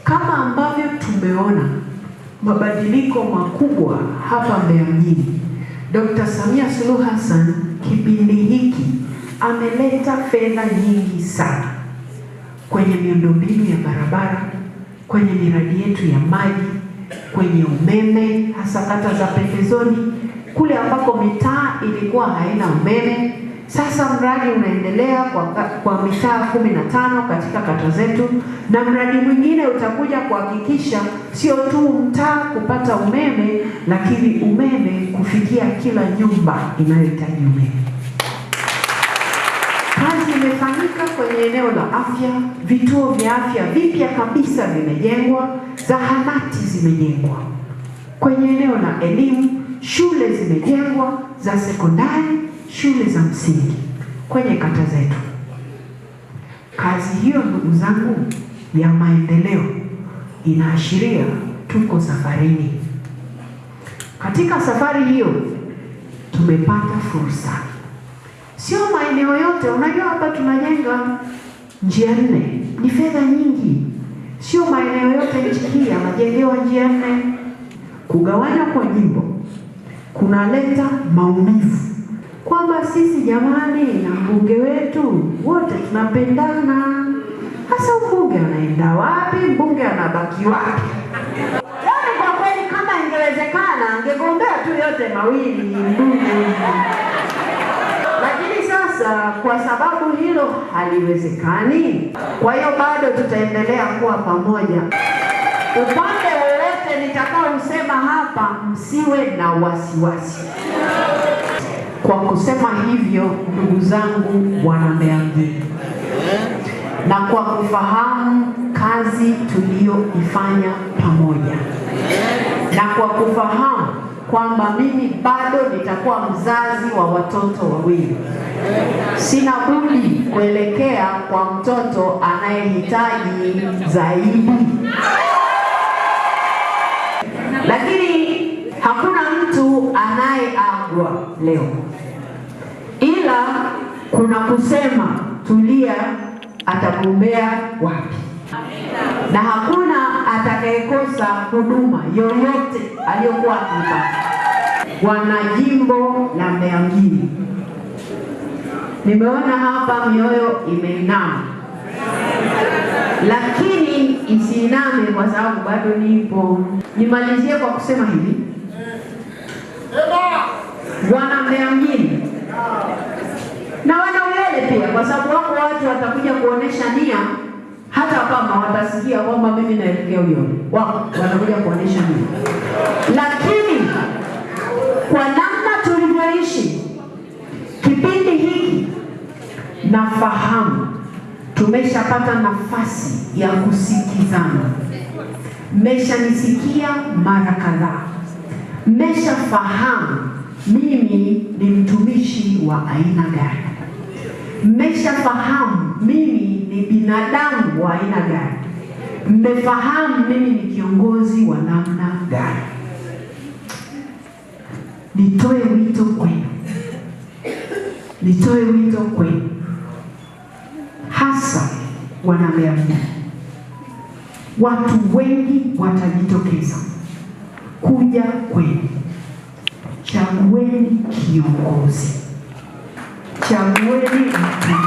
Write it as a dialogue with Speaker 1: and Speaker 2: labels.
Speaker 1: Kama ambavyo tumeona mabadiliko makubwa hapa Mbeya mjini, Dr. Samia Suluhu Hassan kipindi hiki ameleta fedha nyingi sana kwenye miundombinu ya barabara, kwenye miradi yetu ya maji, kwenye umeme, hasa kata za pembezoni kule ambako mitaa ilikuwa haina umeme. Sasa mradi unaendelea kwa mitaa 15 katika kata zetu, na mradi mwingine utakuja kuhakikisha sio tu mtaa kupata umeme, lakini umeme kufikia kila nyumba inayohitaji umeme. Kazi imefanyika kwenye eneo la afya, vituo vya afya vipya kabisa vimejengwa, zahanati zimejengwa. Kwenye eneo la elimu, shule zimejengwa za sekondari, shule za msingi kwenye kata zetu. Kazi hiyo, ndugu zangu, ya maendeleo inaashiria tuko safarini. Katika safari hiyo tumepata fursa. Sio maeneo yote, unajua hapa tunajenga njia 4, ni fedha nyingi. Sio maeneo yote nchi hii yanajengewa njia 4. Kugawanywa kwa jimbo kunaleta maumivu, kwamba sisi jamani na mbunge wetu wote tunapendana. Hasa mbunge anaenda wapi? Mbunge anabaki wapi? Yaani kwa kweli kama ingewezekana angegombea tu yote mawili mbunge. Lakini sasa kwa sababu hilo haliwezekani, kwa hiyo bado tutaendelea kuwa pamoja. Upande wowote nitakao usema hapa, msiwe na wasiwasi. Kwa kusema hivyo, ndugu zangu wana Mbeya mjini, na kwa kufahamu kazi tuliyoifanya pamoja, na kwa kufahamu kwamba mimi bado nitakuwa mzazi wa watoto wawili, sina budi kuelekea kwa mtoto anayehitaji zaidi. Lakini hakuna mtu anayeagwa leo, ila kuna kusema Tulia atagombea wapi, na hakuna atakayekosa huduma yoyote aliyokuwa akipata. Wana jimbo la Mbeya mjini, nimeona hapa mioyo imeinama, lakini isiiname kwa sababu bado nipo. Nimalizie kwa kusema hivi, wana Mbeya mjini na wana Uyole pia, kwa sababu wako watu watakuja kuonesha nia, hata kama watasikia kwamba mimi naelekea Uyole, wako watakuja kuonesha nia. Lakini kwa namna tulivyoishi kipindi hiki, nafahamu tumeshapata nafasi ya kusikizana. Mmeshanisikia mara kadhaa, mmeshafahamu mimi ni mtumishi wa aina gani, mmeshafahamu mimi ni binadamu wa aina gani, mmefahamu mimi ni kiongozi wa namna gani. Nitoe wito kwenu, hasa wana Mbeya mjini. Watu wengi watajitokeza kuja kwenu. Chagueni kiongozi, chagueni mtu